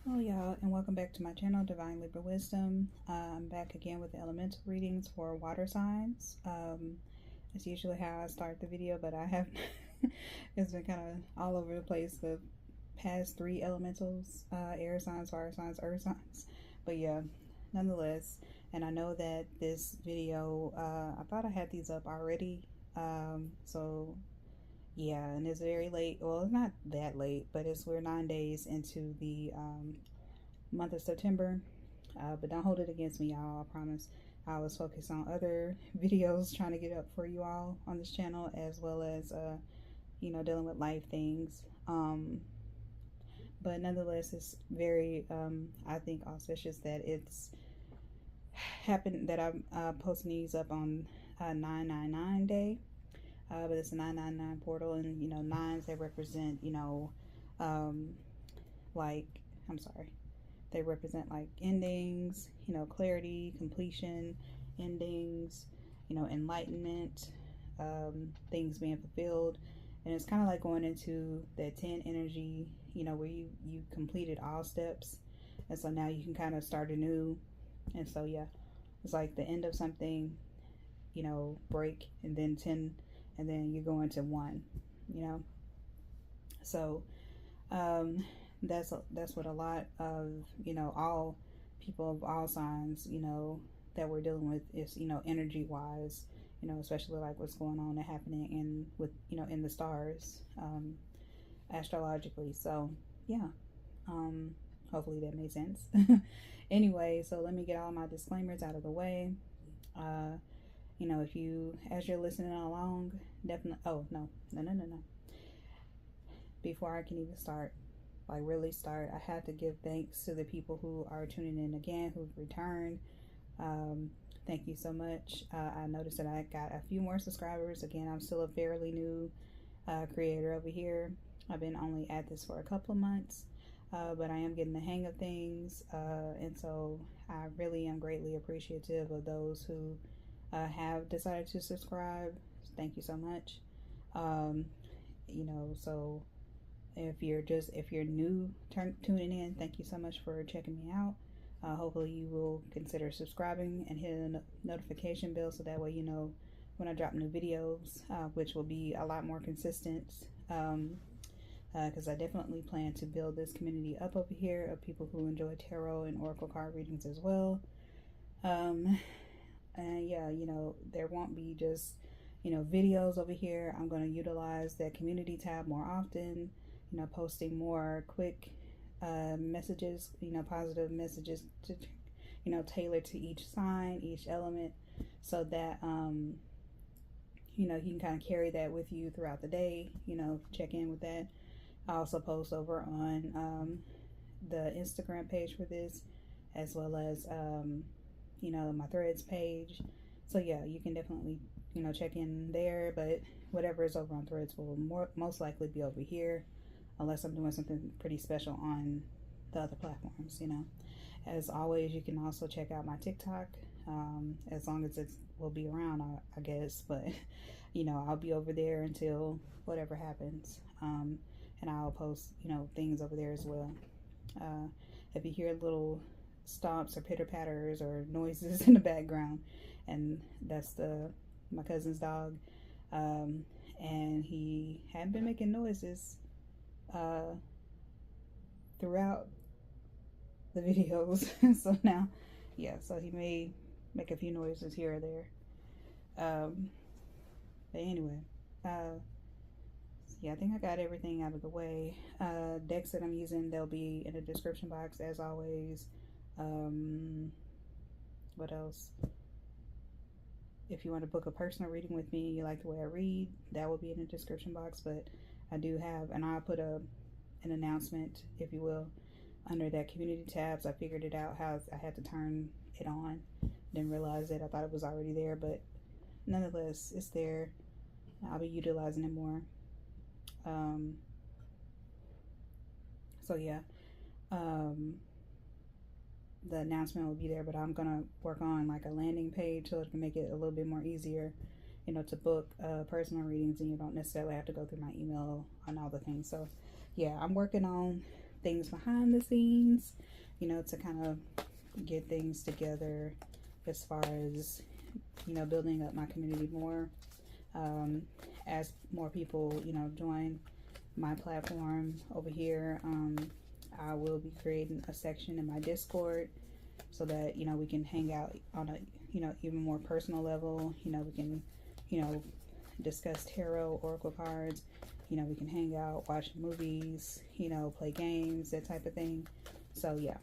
Hello y'all, and welcome back to my channel, Divine Libra Wisdom. I'm back again with the elemental readings for water signs. That's usually how I start the video, but I have it's been kind of all over the place the past three elementals, air signs, fire signs, earth signs. But yeah, nonetheless, and I know that this video, I thought I had these up already. So yeah, and it's very late. Well, it's not that late, but we're 9 days into the month of September. But don't hold it against me, y'all. I promise. I was focused on other videos trying to get up for you all on this channel, as well as dealing with life things. But nonetheless, it's very I think auspicious that it's happened that I'm posting these up on 999 day. But it's a 999 portal, and nines, they represent like, I'm sorry, they represent like endings, clarity, completion, endings, enlightenment, things being fulfilled. And it's kind of like going into that 10 energy, where you completed all steps, and so now you can kind of start anew. And so yeah, it's like the end of something, break, and then 10, and then you go into one, so that's what a lot of all people of all signs that we're dealing with is energy wise, especially like what's going on and happening in the stars, astrologically. So yeah, hopefully that made sense. Anyway, so let me get all my disclaimers out of the way. If you, as you're listening along, definitely, oh no, before I can even start, like really start, I have to give thanks to the people who are tuning in again, who've returned. Thank you so much. I noticed that I got a few more subscribers. Again, I'm still a fairly new creator over here. I've been only at this for a couple of months, but I am getting the hang of things, and so I really am greatly appreciative of those who have decided to subscribe. Thank you so much. So if you're new tuning in, thank you so much for checking me out. Hopefully you will consider subscribing and hitting the notification bell, so that way you know when I drop new videos, which will be a lot more consistent, because I definitely plan to build this community up over here of people who enjoy tarot and oracle card readings as well. And yeah, there won't be just videos over here. I'm going to utilize that community tab more often, posting more quick messages, positive messages to tailored to each sign, each element, so that you can kind of carry that with you throughout the day, check in with that. I also post over on the Instagram page for this, as well as my threads page. So yeah, you can definitely check in there, but whatever is over on threads will most likely be over here, unless I'm doing something pretty special on the other platforms. As always, you can also check out my TikTok, as long as it will be around, I guess. But I'll be over there until whatever happens, and I'll post things over there as well. If you hear little stomps or pitter patters or noises in the background, and that's my cousin's dog, and he had been making noises throughout the videos. So now, yeah, so he may make a few noises here or there, but anyway, yeah, I think I got everything out of the way. Decks that I'm using, they'll be in the description box as always. What else? If you want to book a personal reading with me, you like the way I read, that will be in the description box. But I do have, and I'll put an announcement, if you will, under that community tabs. I figured it out how I had to turn it on. Didn't realize it. I thought it was already there, but nonetheless, it's there. I'll be utilizing it more. So yeah, the announcement will be there, but I'm gonna work on like a landing page so it can make it a little bit more easier, to book personal readings, and you don't necessarily have to go through my email on all the things. So yeah, I'm working on things behind the scenes, you know, to kind of get things together as far as, you know, building up my community more. As more people, you know, join my platform over here, I will be creating a section in my Discord so that, you know, we can hang out on a, you know, even more personal level. You know, we can, you know, discuss tarot, oracle cards. You know, we can hang out, watch movies, you know, play games, that type of thing. So yeah,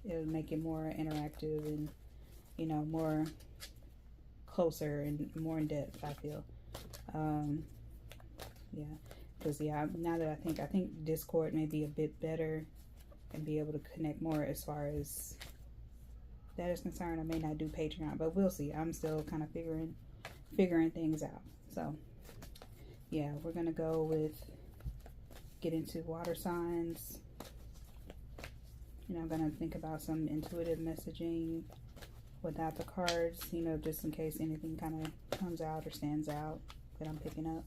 it'll make it more interactive and, you know, more closer and more in depth, I feel. Yeah, because yeah, now that I think Discord may be a bit better and be able to connect more as far as that is concerned. I may not do Patreon, but we'll see. I'm still kind of figuring things out. So yeah, we're gonna go with get into water signs. You know, I'm gonna think about some intuitive messaging without the cards, you know, just in case anything kind of comes out or stands out that I'm picking up.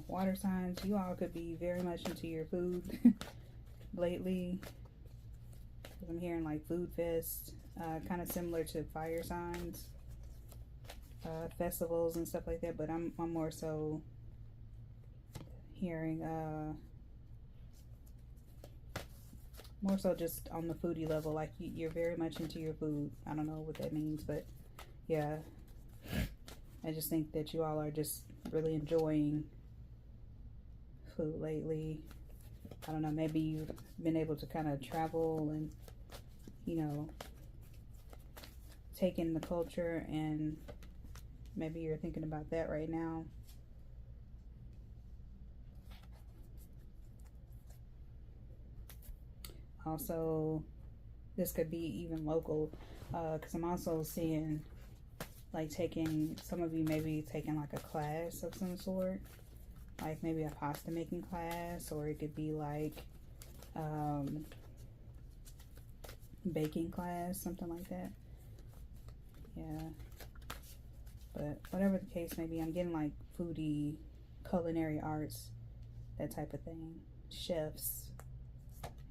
Water signs, you all could be very much into your food lately, because I'm hearing like food fest, kind of similar to fire signs, festivals and stuff like that, but I'm more so hearing more so just on the foodie level, like you're very much into your food. I don't know what that means, but yeah, I just think that you all are just really enjoying food lately. I don't know, maybe you've been able to kind of travel and, you know, take in the culture, and maybe you're thinking about that right now. Also, this could be even local, because I'm also seeing like taking, some of you maybe taking like a class of some sort, like maybe a pasta making class, or it could be like baking class, something like that. Yeah, but whatever the case may be, I'm getting like foodie, culinary arts, that type of thing. Chefs,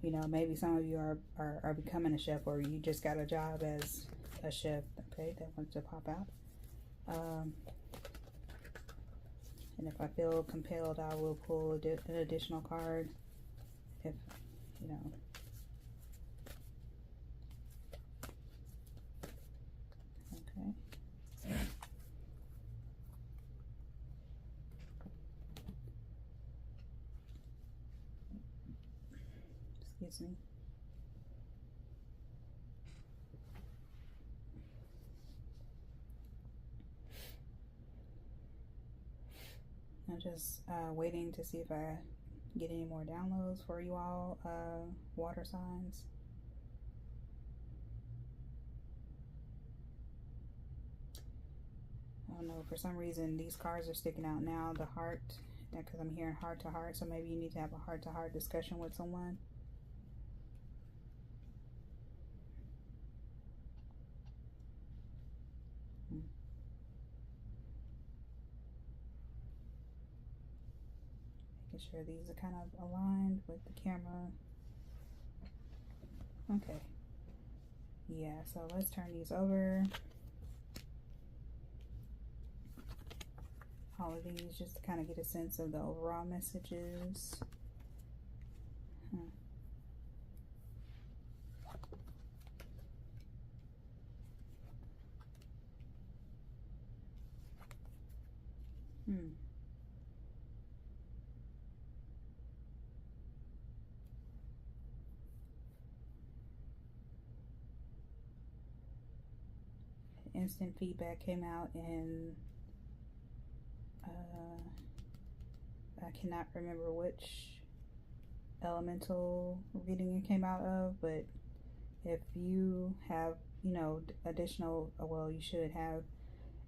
you know, maybe some of you are becoming a chef, or you just got a job as a chef. Okay, that wants to pop out. And if I feel compelled, I will pull an additional card, if, you know. Okay. Excuse me. I'm just waiting to see if I get any more downloads for you all, water signs. I don't know, for some reason these cards are sticking out now. The heart, because I'm hearing heart to heart, so maybe you need to have a heart to heart discussion with someone. Making sure these are kind of aligned with the camera. Okay. Yeah, so let's turn these over. All of these, just to kind of get a sense of the overall messages. Instant feedback came out, and I cannot remember which elemental reading it came out of, but if you have, you know, additional, well, you should have,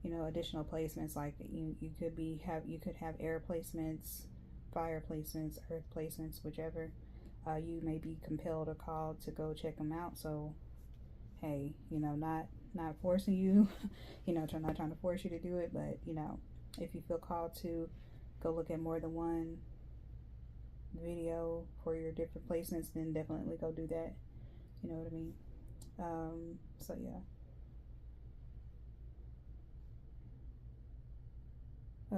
you know, additional placements, like you could have air placements, fire placements, earth placements, whichever. you may be compelled or called to go check them out. So, hey, you know, not forcing you, you know, not trying to force you to do it, but, you know, if you feel called to go look at more than one video for your different placements, then definitely go do that. You know what I mean? So yeah.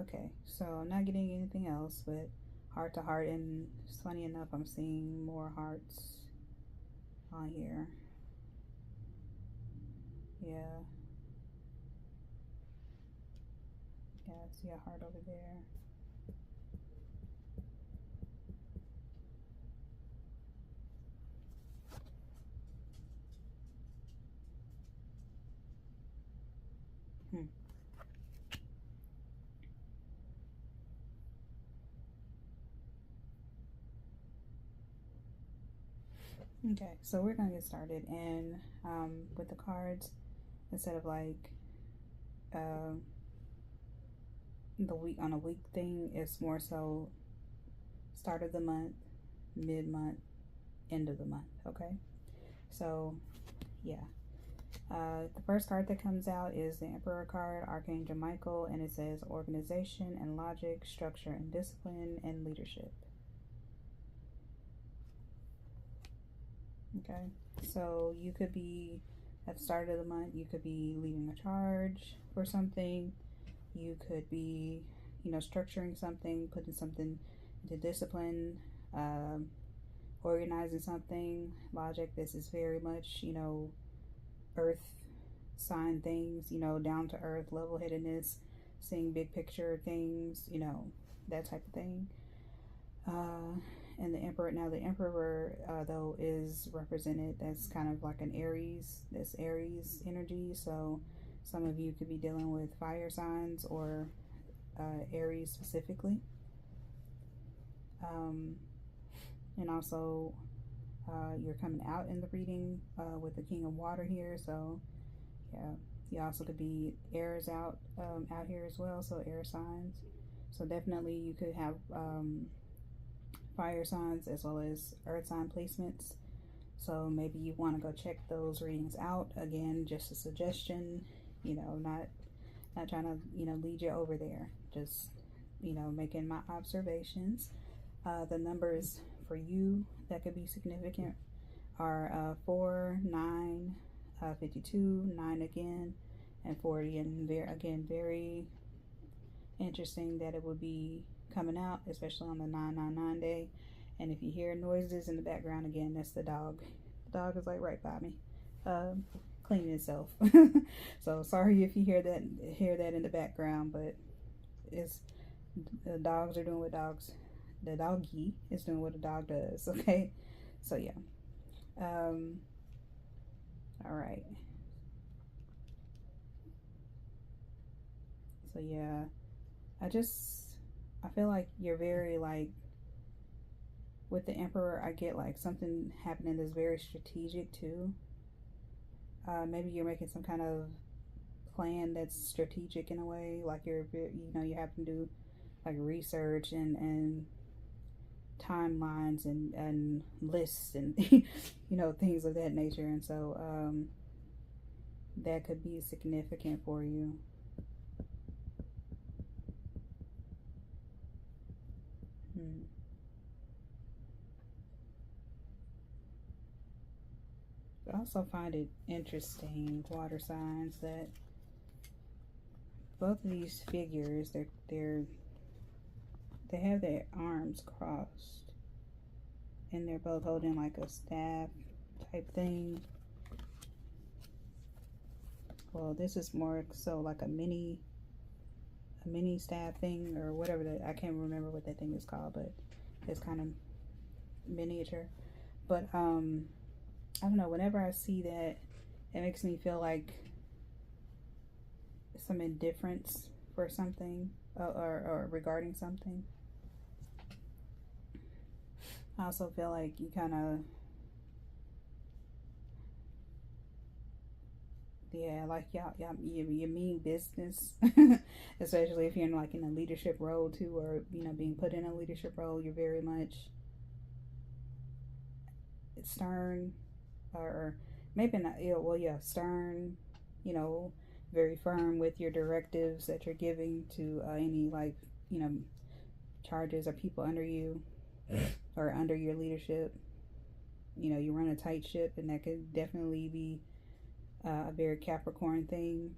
Okay, so I'm not getting anything else but heart to heart, and funny enough, I'm seeing more hearts on here. Yeah. Yeah, I see a heart over there. Okay, so we're gonna get started, and with the cards, instead of like the week on a week thing, it's more so start of the month, mid month, end of the month. Okay, so yeah. The first card that comes out is the Emperor card, Archangel Michael, and it says organization and logic, structure and discipline, and leadership. Okay, so you could be at the start of the month, you could be leading a charge for something, you could be, you know, structuring something, putting something into discipline, organizing something. Logic, this is very much, you know, earth sign things, you know, down to earth, level headedness, seeing big picture things, you know, that type of thing. And the Emperor, now the Emperor though is represented, that's kind of like an Aries, this Aries energy. So some of you could be dealing with fire signs or Aries specifically. And also you're coming out in the reading with the King of Water here. So yeah, you also could be airs out here as well, so air signs. So definitely you could have fire signs as well as earth sign placements. So maybe you want to go check those readings out. Again, just a suggestion, you know, not trying to, you know, lead you over there, just, you know, making my observations. The numbers for you that could be significant are 4, 9, 52, 9 again, and 40. And again, very interesting that it would be coming out, especially on the 999 day. And if you hear noises in the background, again, that's the dog. The dog is like right by me, cleaning itself. So sorry if you hear that in the background, but it's the dogs are doing what dogs. The doggy is doing what a dog does. Okay, so yeah. All right. So yeah, I feel like you're very like, with the Emperor, I get like something happening that's very strategic too. Maybe you're making some kind of plan that's strategic in a way, like you know, you have to do like research and timelines and lists and you know, things of that nature. And so that could be significant for you. I also find it interesting, water signs, that both of these figures, they have their arms crossed, and they're both holding like a staff type thing. Well, this is more so like a mini staff thing or whatever that, I can't remember what that thing is called, but it's kind of miniature. But I don't know, whenever I see that, it makes me feel like some indifference for something or regarding something. I also feel like you kind of, yeah, like you mean business, especially if you're in like in a leadership role too, or you know, being put in a leadership role. You're very much stern, or maybe not, yeah, well, yeah, stern, you know, very firm with your directives that you're giving to any, like, you know, charges or people under you or under your leadership. You know, you run a tight ship, and that could definitely be a very Capricorn thing.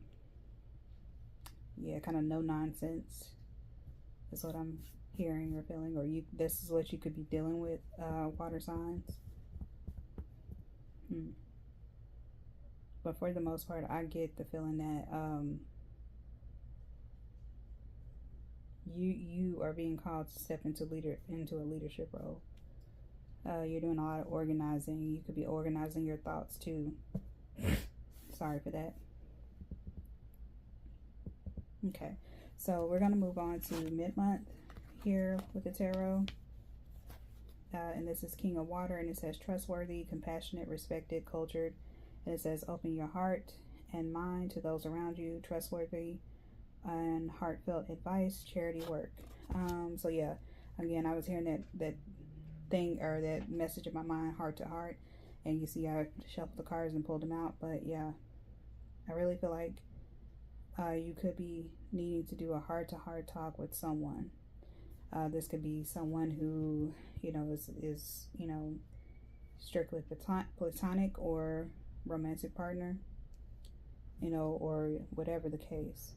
Yeah, kind of no nonsense is what I'm hearing or feeling, or this is what you could be dealing with, water signs. But for the most part, I get the feeling that you are being called to step into a leadership role. You're doing a lot of organizing. You could be organizing your thoughts too. Sorry for that. Okay, so we're gonna move on to mid-month here with the tarot. And this is King of Water, and it says trustworthy, compassionate, respected, cultured. And it says open your heart and mind to those around you, trustworthy and heartfelt advice, charity work. So yeah, again, I was hearing that thing, or that message in my mind, heart to heart, and you see I shuffled the cards and pulled them out. But yeah, I really feel like you could be needing to do a heart-to-heart talk with someone. This could be someone who, you know, is you know, strictly platonic or romantic partner, you know, or whatever the case.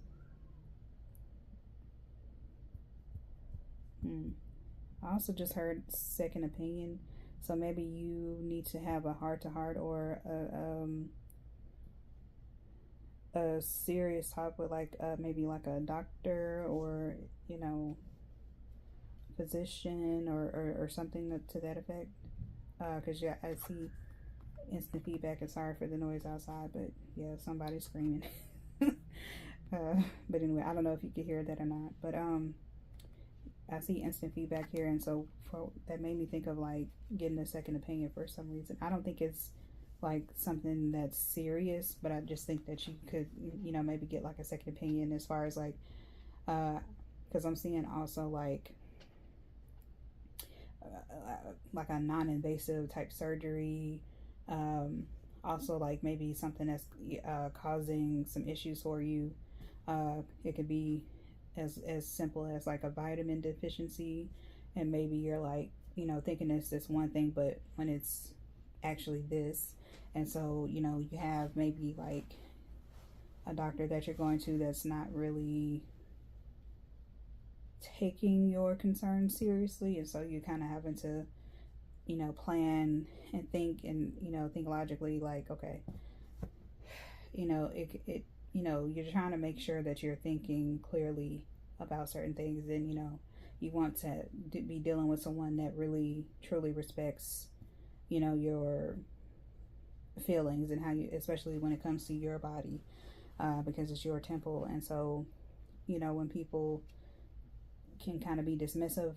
I also just heard second opinion, so maybe you need to have a heart-to-heart or a serious talk with, like, maybe like a doctor, or, you know, physician, or something to that effect. Because yeah, I see instant feedback, and sorry for the noise outside, but yeah, somebody's screaming. But anyway, I don't know if you can hear that or not, but I see instant feedback here, and so that made me think of, like, getting a second opinion for some reason. I don't think it's like something that's serious, but I just think that you could, you know, maybe get like a second opinion as far as like, because I'm seeing also like a non-invasive type surgery, also like maybe something that's causing some issues for you. It could be as simple as like a vitamin deficiency, and maybe you're like, you know, thinking it's this one thing, but when it's actually this. And so, you know, you have maybe like a doctor that you're going to that's not really taking your concerns seriously, and so you're kind of having to, you know, plan and think, and, you know, think logically, like, okay, you know, it you know, you're trying to make sure that you're thinking clearly about certain things, and, you know, you want to be dealing with someone that really truly respects, you know, your feelings, and how you, especially when it comes to your body, because it's your temple. And so, you know, when people can kind of be dismissive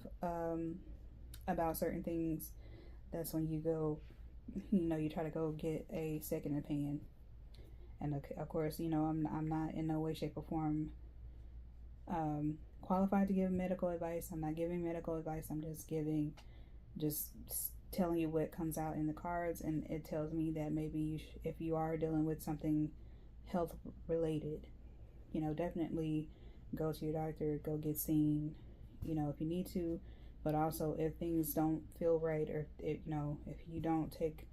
about certain things, that's when you go, you know, you try to go get a second opinion. And of course, you know, I'm not in no way, shape, or form qualified to give medical advice. I'm not giving medical advice. I'm just telling you what comes out in the cards, and it tells me that maybe if you are dealing with something health related, you know, definitely go to your doctor, go get seen, you know, if you need to. But also, if things don't feel right, or you know, if you don't take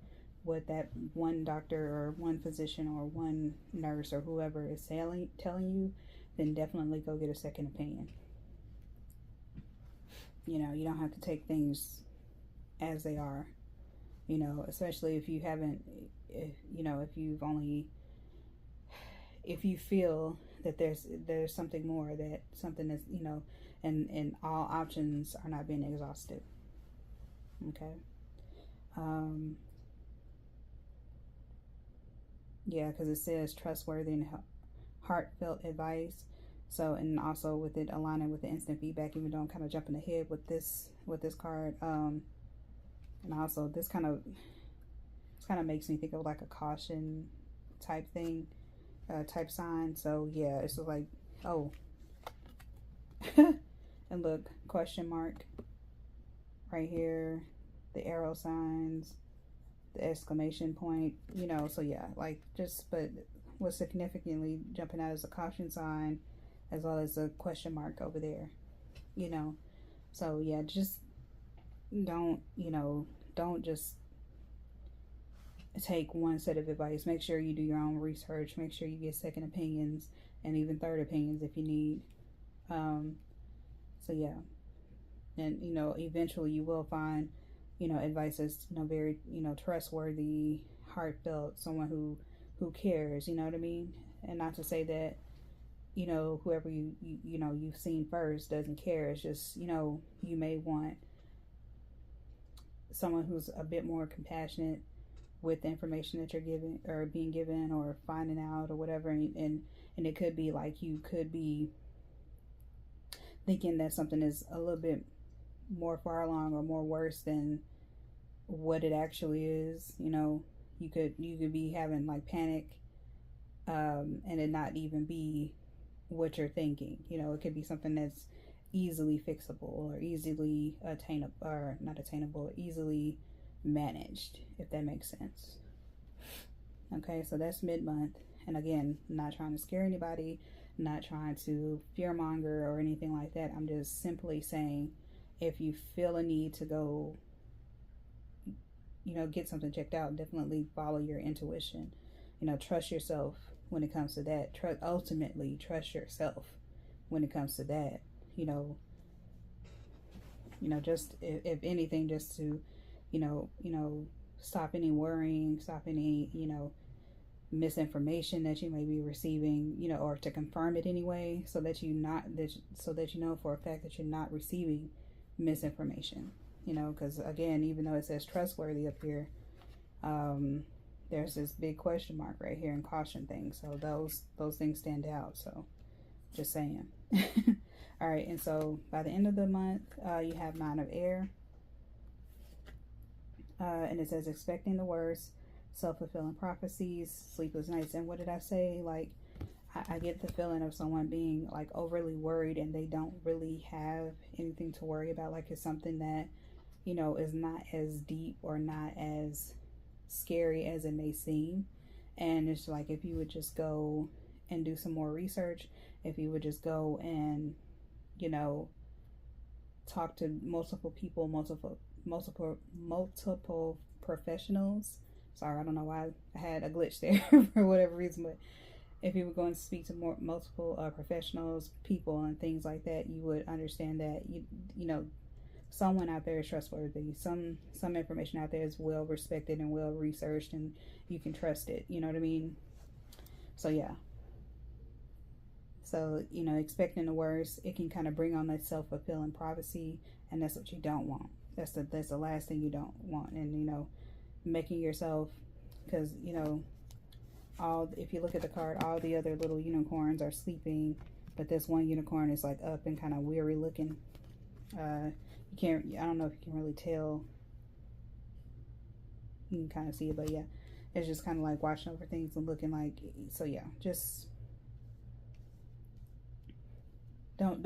what that one doctor or one physician or one nurse or whoever is telling you, then definitely go get a second opinion. You know, you don't have to take things as they are, you know, especially if you haven't, you know, if you feel that there's something more, that something that's, you know, and all options are not being exhausted. Okay. Yeah, because it says trustworthy and heartfelt advice. So, and also with it aligning with the instant feedback, even though I'm kind of jumping ahead with this card, and also this kind of makes me think of like a caution type thing, type sign. So yeah, it's like, oh, and look, question mark right here, the arrow signs, the exclamation point, you know. So yeah, like, just, but what's significantly jumping out is a caution sign, as well as a question mark over there, you know. So yeah, just don't, you know, don't just take one set of advice. Make sure you do your own research. Make sure you get second opinions and even third opinions if you need. So yeah, and you know, eventually you will find, you know, advice that's, you know, very, you know, trustworthy, heartfelt, someone who cares. You know what I mean? And not to say that, you know, whoever you know you've seen first doesn't care. It's just, you know, you may want someone who's a bit more compassionate with the information that you're giving or being given or finding out or whatever, and it could be like you could be thinking that something is a little bit more far along or more worse than what it actually is. You know, you could be having like panic, and it not even be what you're thinking. You know, it could be something that's easily fixable or easily attainable, or not attainable, easily managed, if that makes sense. Okay, so that's mid-month, and again, I'm not trying to scare anybody, not trying to fearmonger or anything like that. I'm just simply saying, if you feel a need to go, you know, get something checked out, definitely follow your intuition. You know, trust yourself when it comes to that. Ultimately, trust yourself when it comes to that. You know, just if anything, just to, you know, stop any worrying, stop any, you know, misinformation that you may be receiving, you know, or to confirm it anyway, so that you know for a fact that you're not receiving misinformation. You know, because again, even though it says trustworthy up here, there's this big question mark right here and caution things. So those things stand out. So just saying. All right, and so by the end of the month, you have 9 of air, and it says expecting the worst, self-fulfilling prophecies, sleepless nights. And what did I say? Like, I get the feeling of someone being like overly worried and they don't really have anything to worry about. Like, it's something that, you know, is not as deep or not as scary as it may seem. And it's like, if you would just go and do some more research, if you would just go and, you know, talk to multiple people, multiple professionals. Sorry, I don't know why I had a glitch there for whatever reason, but if you were going to speak to multiple professionals, people, and things like that, you would understand that you know, someone out there is trustworthy. Some information out there is well respected and well researched, and you can trust it. You know what I mean? So yeah. So, you know, expecting the worst, it can kind of bring on that self-fulfilling prophecy, and that's what you don't want. That's the last thing you don't want. And, you know, making yourself, because, you know, if you look at the card, all the other little unicorns are sleeping, but this one unicorn is like up and kind of weary looking. I don't know if you can really tell. You can kind of see it, but yeah, it's just kind of like watching over things and looking like, so yeah, just don't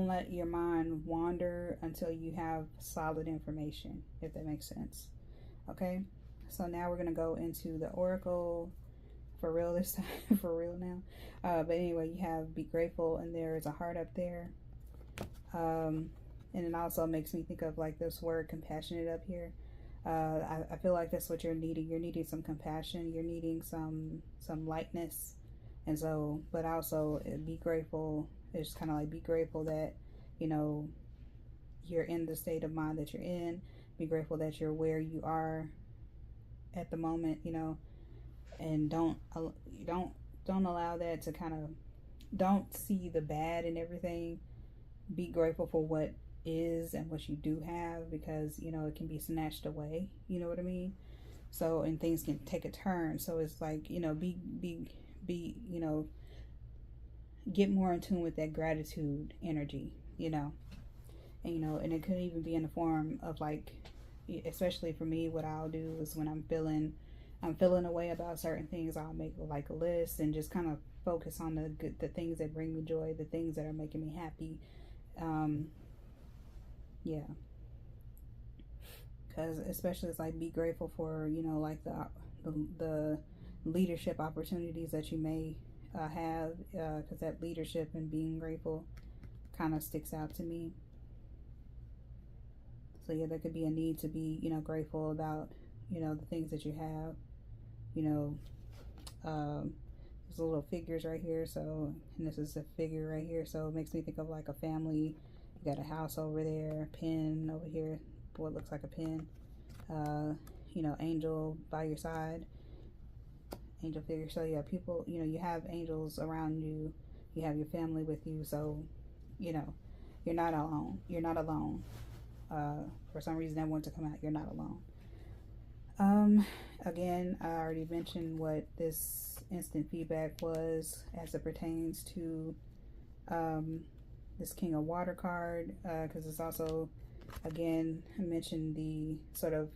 let your mind wander until you have solid information, if that makes sense. Okay, so now we're gonna go into the oracle for real this time. For real now. But anyway, you have be grateful, and there is a heart up there. And it also makes me think of like this word compassionate up here. I feel like that's what you're needing. You're needing some compassion. You're needing some lightness. And so, but also be grateful. It's kind of like, be grateful that, you know, you're in the state of mind that you're in. Be grateful that you're where you are at the moment, you know, and don't allow that to kind of, don't see the bad in everything. Be grateful for what is and what you do have, because, you know, it can be snatched away. You know what I mean? So, and things can take a turn. So it's like, you know, be, you know, get more in tune with that gratitude energy, you know. And, you know, and it could even be in the form of like, especially for me, what I'll do is when I'm feeling a way about certain things, I'll make like a list and just kind of focus on the things that bring me joy, the things that are making me happy. Yeah. especially it's like be grateful for, you know, like the leadership opportunities that you may have, because that leadership and being grateful kind of sticks out to me. So yeah, there could be a need to be, you know, grateful about, you know, the things that you have. You know, there's little figures right here, so, and this is a figure right here, so it makes me think of like a family. You got a house over there, a pen over here, what looks like a pen. You know, angel by your side, angel figure. So yeah, people, you know, you have angels around you, you have your family with you, so, you know, you're not alone. You're not alone. For some reason that wanted to come out, you're not alone. Again, I already mentioned what this instant feedback was as it pertains to this King of Water card, because it's also, again, I mentioned the sort of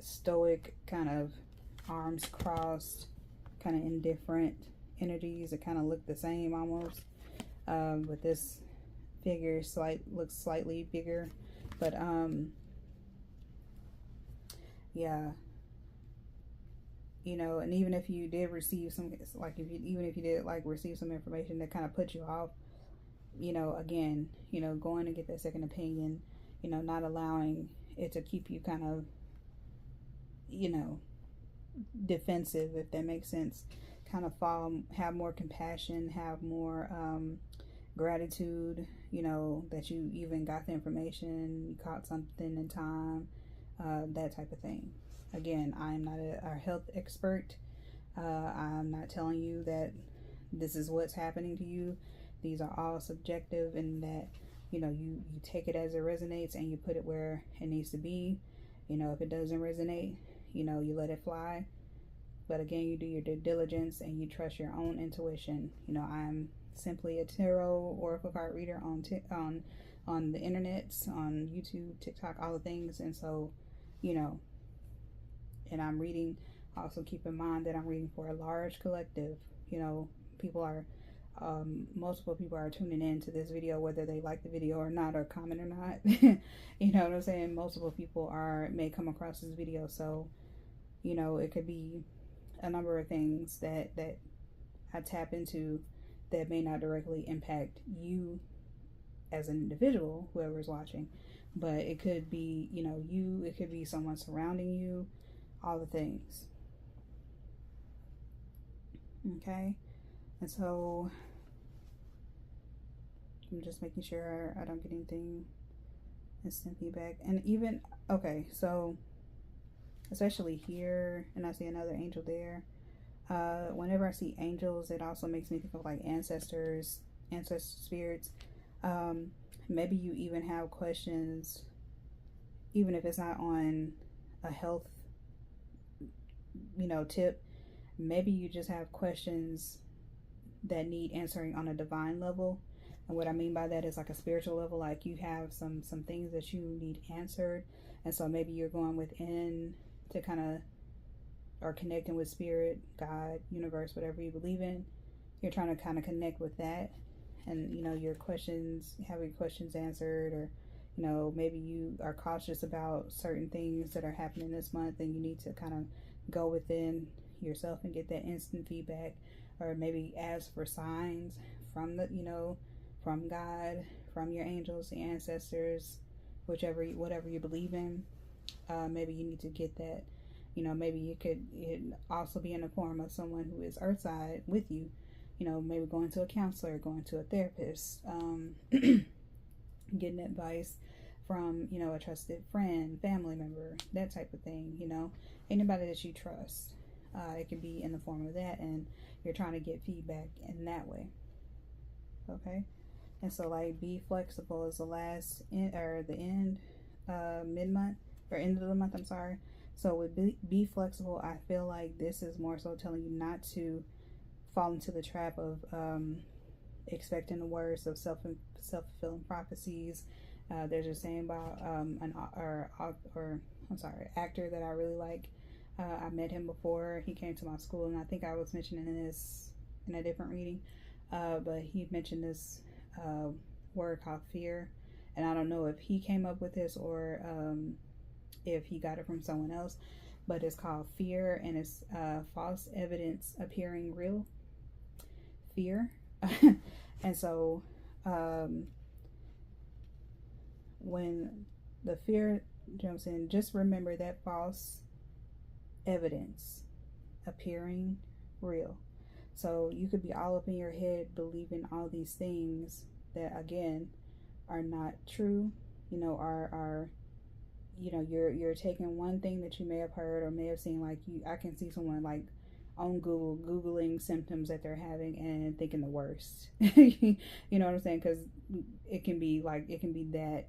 stoic kind of arms crossed, kind of indifferent energies that kind of look the same almost, with this figure looks slightly bigger, but yeah, you know, and even if you did receive some, like even if you did like receive some information that kind of put you off, you know, again, you know, going to get that second opinion, you know, not allowing it to keep you kind of, you know, defensive, if that makes sense. Kind of have more compassion, have more gratitude, you know, that you even got the information, you caught something in time, that type of thing. Again, I am not a health expert. I'm not telling you that this is what's happening to you. These are all subjective, and that, you know, you take it as it resonates and you put it where it needs to be. You know, if it doesn't resonate, you know, you let it fly. But again, you do your due diligence and you trust your own intuition. You know, I'm simply a tarot oracle card reader on the internet, on YouTube, TikTok, all the things. And so, you know, and I'm reading, also keep in mind that I'm reading for a large collective. You know, people are, multiple people are tuning in to this video, whether they like the video or not, or comment or not. You know what I'm saying? Multiple people may come across this video. So, you know, it could be a number of things that I tap into that may not directly impact you as an individual, whoever's watching, but it could be, you know, it could be someone surrounding you, all the things. Okay, and so I'm just making sure I don't get anything instant feedback. And even, okay, so especially here, and I see another angel there. Whenever I see angels, it also makes me think of like ancestor spirits. Maybe you even have questions, even if it's not on a health, you know, tip. Maybe you just have questions that need answering on a divine level. And what I mean by that is like a spiritual level, like you have some things that you need answered. And so maybe you're going within to kind of, or connecting with spirit, God, universe, whatever you believe in. You're trying to kind of connect with that, and, you know, your questions, have your questions answered, or, you know, maybe you are cautious about certain things that are happening this month, and you need to kind of go within yourself and get that instant feedback, or maybe ask for signs from the, you know, from God, from your angels, the ancestors, whatever you believe in. Maybe you need to get that. You know, maybe it also be in the form of someone who is earthside with you. You know, maybe going to a counselor, going to a therapist, getting advice from, you know, a trusted friend, family member, that type of thing. You know, anybody that you trust. It can be in the form of that, and you're trying to get feedback in that way. Okay, and so like be flexible is the last mid-month, or end of the month, I'm sorry. So with be flexible, I feel like this is more so telling you not to fall into the trap of expecting the worst of self-fulfilling prophecies. There's a saying about actor that I really like. I met him before he came to my school, and I think I was mentioning this in a different reading, but he mentioned this word called fear, and I don't know if he came up with this or if he got it from someone else, but it's called Fear, and it's false evidence appearing real. Fear. And so when the fear jumps in, just remember that false evidence appearing real. So you could be all up in your head believing all these things that, again, are not true, are you're taking one thing that you may have heard or may have seen. Like, I can see someone like on Google googling symptoms that they're having and thinking the worst. You know what I'm saying? Because it can be that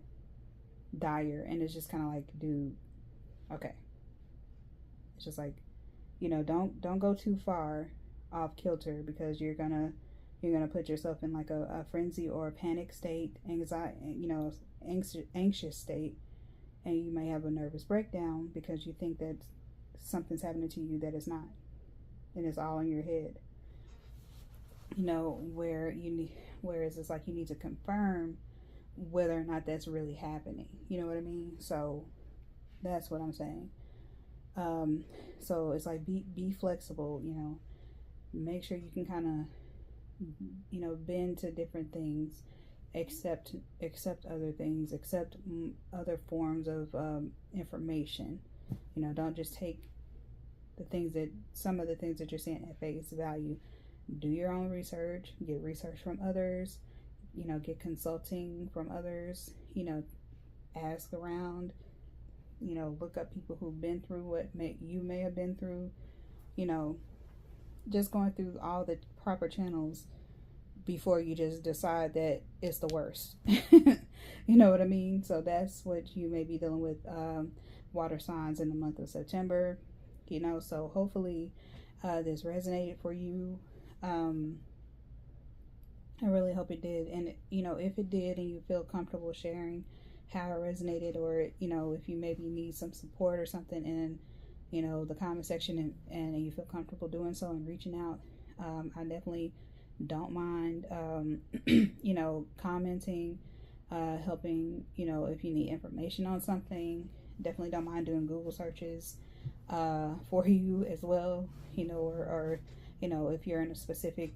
dire, and it's just kind of like, dude, okay. It's just like, don't go too far off kilter, because you're gonna put yourself in like a frenzy or a panic state, anxiety, anxious state, and you may have a nervous breakdown because you think that something's happening to you that is not, and it's all in your head. Whereas it's like you need to confirm whether or not that's really happening. You know what I mean? So that's what I'm saying. So it's like be flexible. Make sure you can kind of bend to different things, accept other things, accept other forms of information. Don't just take some of the things that you're saying at face value. Do your own research, get research from others, get consulting from others, ask around, look up people who've been through what you may have been through, just going through all the proper channels before you just decide that it's the worst. You know what I mean? So that's what you may be dealing with, water signs in the month of September. So hopefully this resonated for you. I really hope it did. And if it did and you feel comfortable sharing how it resonated, or if you maybe need some support or something in the comment section, and you feel comfortable doing so and reaching out, I definitely don't mind commenting, helping, if you need information on something. Definitely don't mind doing Google searches for you as well, or if you're in a specific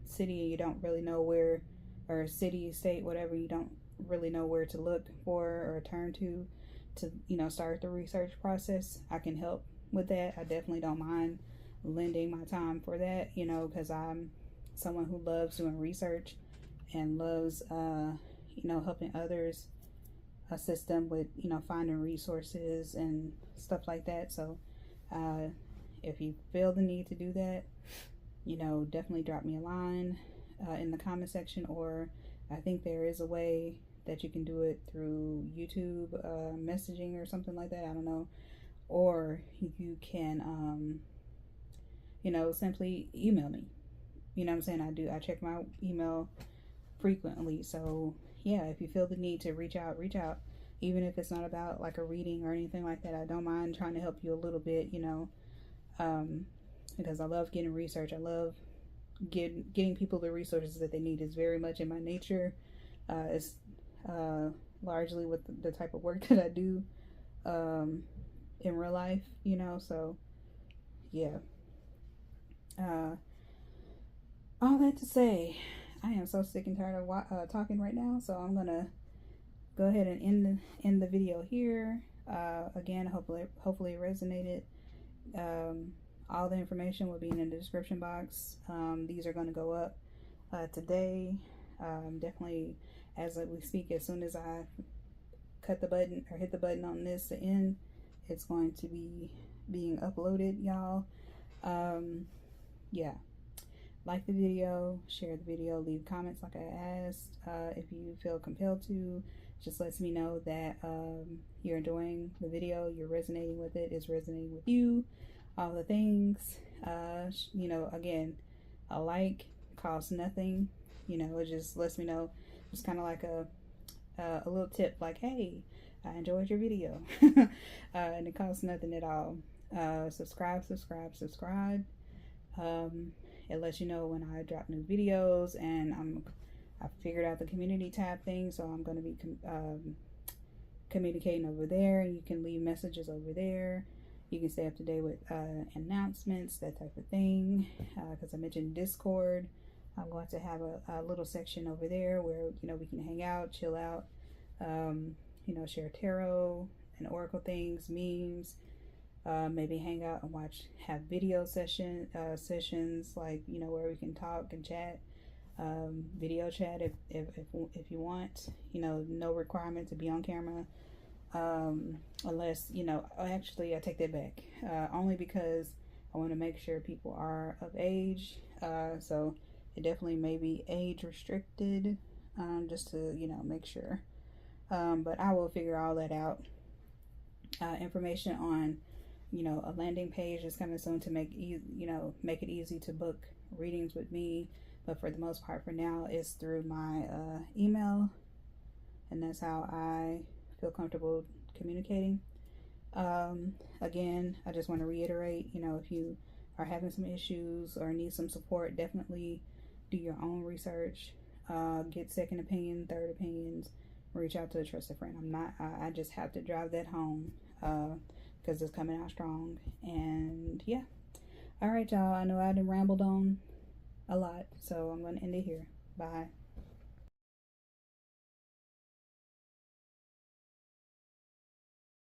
city and you don't really know where, or city, state, whatever, you don't really know where to look for or turn to start the research process, I can help with that. I definitely don't mind lending my time for that, because I'm someone who loves doing research and loves helping others, assist them with finding resources and stuff like that. So if you feel the need to do that, definitely drop me a line in the comment section, or I think there is a way that you can do it through YouTube messaging or something like that. I don't know. Or you can simply email me. You know what I'm saying? I check my email frequently. So yeah, if you feel the need to reach out. Even if it's not about like a reading or anything like that, I don't mind trying to help you a little bit, because I love getting research. I love getting people the resources that they need. Is very much in my nature. It's largely with the type of work that I do in real life, so yeah. All that to say, I am so sick and tired of talking right now, so I'm gonna go ahead and end the video here. Again, hopefully it resonated. All the information will be in the description box. These are going to go up today. Definitely, as we speak, as soon as I cut the button or hit the button on this to end, it's going to be being uploaded, y'all. Yeah. Like the video, share the video, leave comments like I asked. If you feel compelled to, just lets me know that you're enjoying the video, you're resonating with it, it's resonating with you, all the things. Again, a like costs nothing. It just lets me know. It's kind of like a little tip, like, hey, I enjoyed your video. And it costs nothing at all. Subscribe. It lets you know when I drop new videos, and I figured out the community tab thing, so I'm going to be communicating over there. You can leave messages over there. You can stay up to date with announcements, that type of thing. Because I mentioned Discord, I'm going to have a little section over there where, you know, we can hang out, chill out, you know, share tarot and oracle things, memes, maybe hang out and have video sessions, like, you know, where we can talk and chat, video chat if you want, you know, no requirement to be on camera. Unless, you know, actually I take that back, only because I want to make sure people are of age, so it definitely may be age restricted, just to, you know, make sure, but I will figure all that out. Information on, you know, a landing page is coming soon to make it easy to book readings with me, but for the most part for now it's through my email, and that's how I feel comfortable communicating. Again, I just want to reiterate, you know, if you are having some issues or need some support, definitely do your own research, get second opinion, third opinions, reach out to a trusted friend. I just have to drive that home, because it's coming out strong. And yeah, all right, y'all, I know I done rambled on a lot, so I'm going to end it here. Bye.